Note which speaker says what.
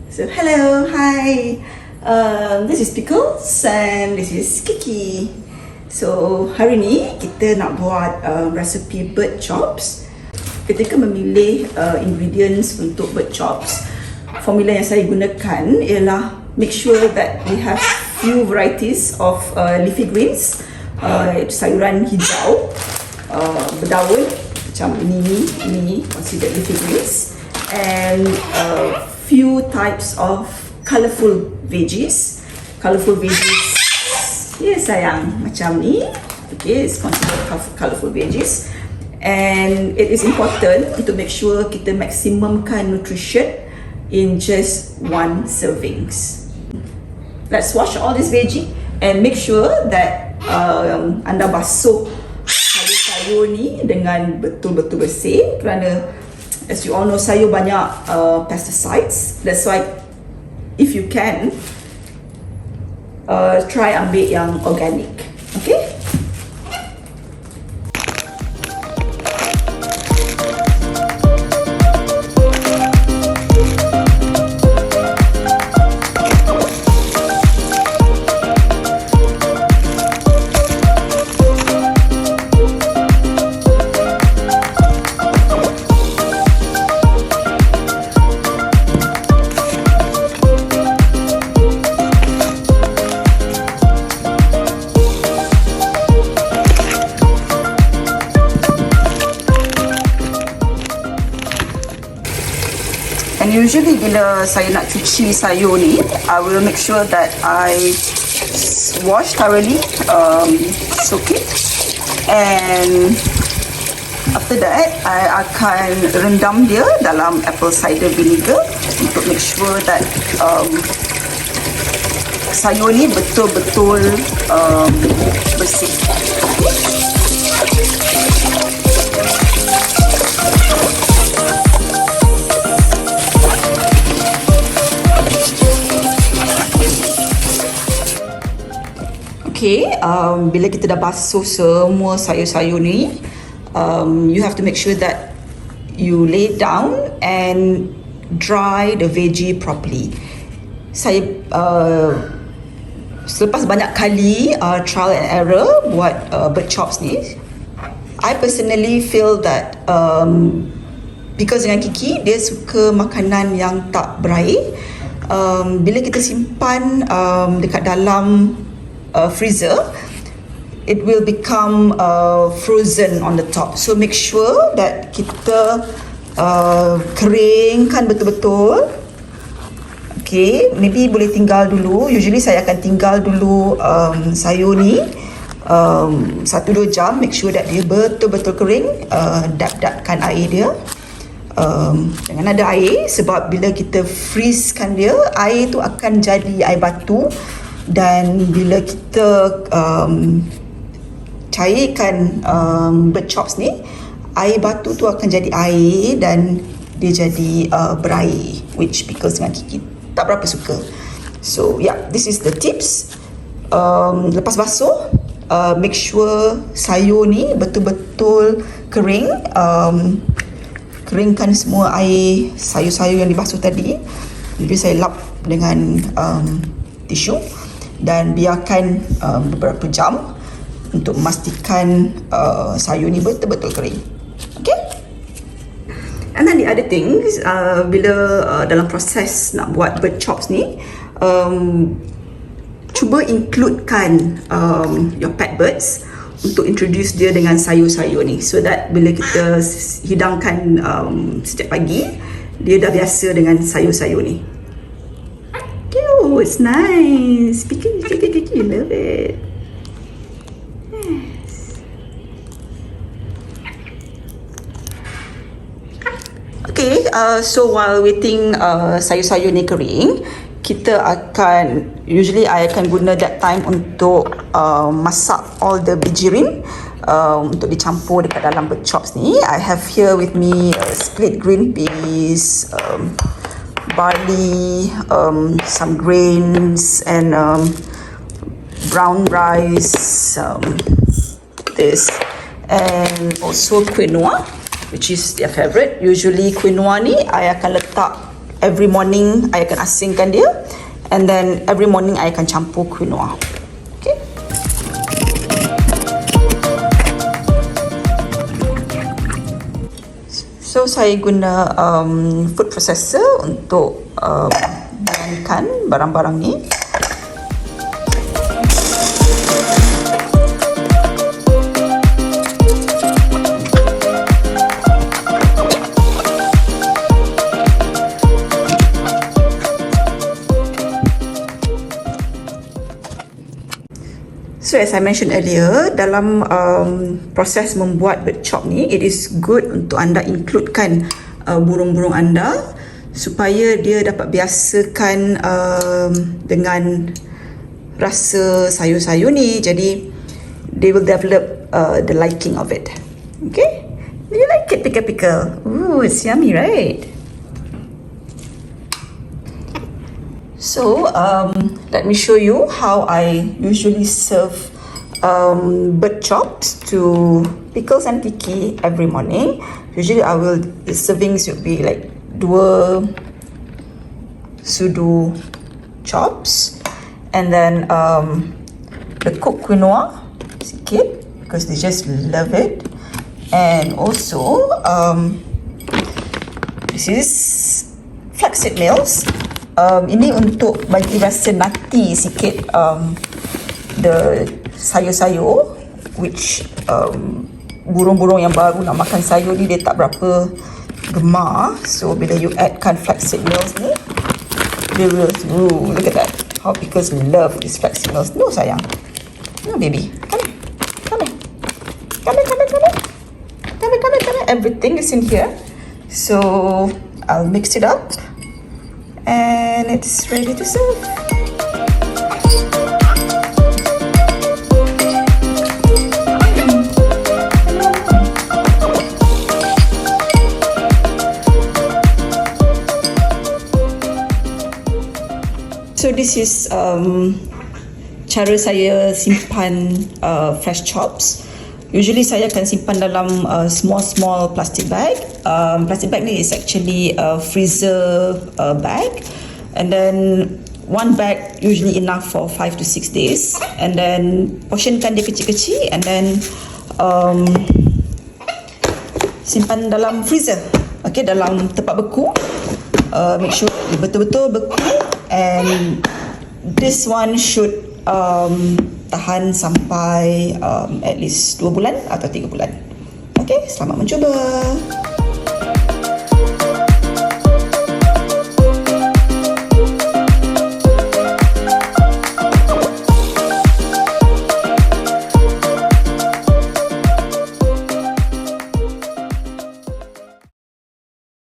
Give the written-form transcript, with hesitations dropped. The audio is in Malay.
Speaker 1: So hello, hi. This is Pickles and this is Kiki. So hari ni kita nak buat resepi bird chops. Ketika memilih ingredients untuk bird chops, formula yang saya gunakan ialah make sure that we have few varieties of leafy greens, sayuran hijau, berdaun macam ini considered leafy greens, and few types of colourful veggies. Yes sayang, macam ni. Okay, it's considered colourful veggies, and it is important to make sure kita maximumkan nutrition in just one servings. Let's wash all this veggie and make sure that anda basuh sayur ni dengan betul-betul bersih, kerana as you all know, sayur banyak pesticides. That's why if you can try ambil yang organic. Okay? And usually bila saya nak cuci sayur ni, I will make sure that I wash thoroughly, soak it, and after that I akan rendam dia dalam apple cider vinegar untuk make sure that sayur ni betul-betul bersih. Okay, bila kita dah basuh semua sayur-sayur ni, you have to make sure that you lay down and dry the veggie properly. Saya selepas banyak kali trial and error buat bird chops ni, I personally feel that because dengan Kiki, dia suka makanan yang tak berair. Bila kita simpan dekat dalam freezer, it will become frozen on the top. So make sure that kita keringkan betul-betul. Okay, maybe boleh tinggal dulu. Usually saya akan tinggal dulu sayur ni 1-2 jam. Make sure that dia betul-betul kering. Dap-dapkan air dia. Jangan ada air, sebab bila kita freezekan dia, air tu akan jadi air batu. Dan bila kita cairkan bird chops ni, air batu tu akan jadi air dan dia jadi berair, which Pickles dengan Kiki tak berapa suka. So yeah, this is the tips. Lepas basuh, make sure sayur ni betul-betul kering. Keringkan semua air sayur-sayur yang dibasuh tadi. Jadi saya lap dengan tisu dan biarkan beberapa jam untuk memastikan sayur ni betul-betul kering. Okay? And then the other things, bila dalam proses nak buat bird chops ni, cuba includekan your pet birds untuk introduce dia dengan sayur-sayur ni, so that bila kita hidangkan setiap pagi, dia dah biasa dengan sayur-sayur ni. Oh, it's nice. Kiki, love it. Yes. Okay, so while waiting sayur-sayur ni kering, kita akan, usually I akan guna that time untuk masak all the bijirin untuk dicampur dekat dalam bird chops ni. I have here with me split green peas, barley, some grains, and brown rice, this, and also quinoa, which is their favorite. Usually quinoa ni I akan letak every morning I akan asingkan dia, and then every morning I akan campur quinoa. Okay. So saya guna food processor untuk blendkan barang-barang ni. So as I mentioned earlier, dalam proses membuat bird chop ni, it is good untuk anda includekan burung-burung anda supaya dia dapat biasakan dengan rasa sayur-sayur ni. Jadi they will develop the liking of it. Okay? Do you like it, pickle? Ooh, it's yummy, right? So, let me show you how I usually serve bird chops to Pickles and Kiki every morning. Usually, the servings would be like 2 sudu chops, and then the cooked quinoa sikit because they just love it, and also this is flaxseed meals. Ini untuk bagi rasa nati sikit the sayur-sayur, which burung-burung yang baru nak makan sayur ni dia tak berapa gemar. So bila you addkan flaxseed meals ni, they will, look at that, how Pickles love this flaxseed meals. No sayang, no baby, come here, everything is in here. So I'll mix it up and it's ready to serve. So this is cara saya simpan fresh chops. Usually saya akan simpan dalam small plastic bag. Plastic bag ni is actually a freezer bag, and then one bag usually enough for 5 to 6 days, and then portionkan dia kecil-kecil, and then simpan dalam freezer. Okay, dalam tempat beku. Make sure betul-betul beku, and this one should tahan sampai at least 2 bulan atau 3 bulan. Okay, selamat mencuba.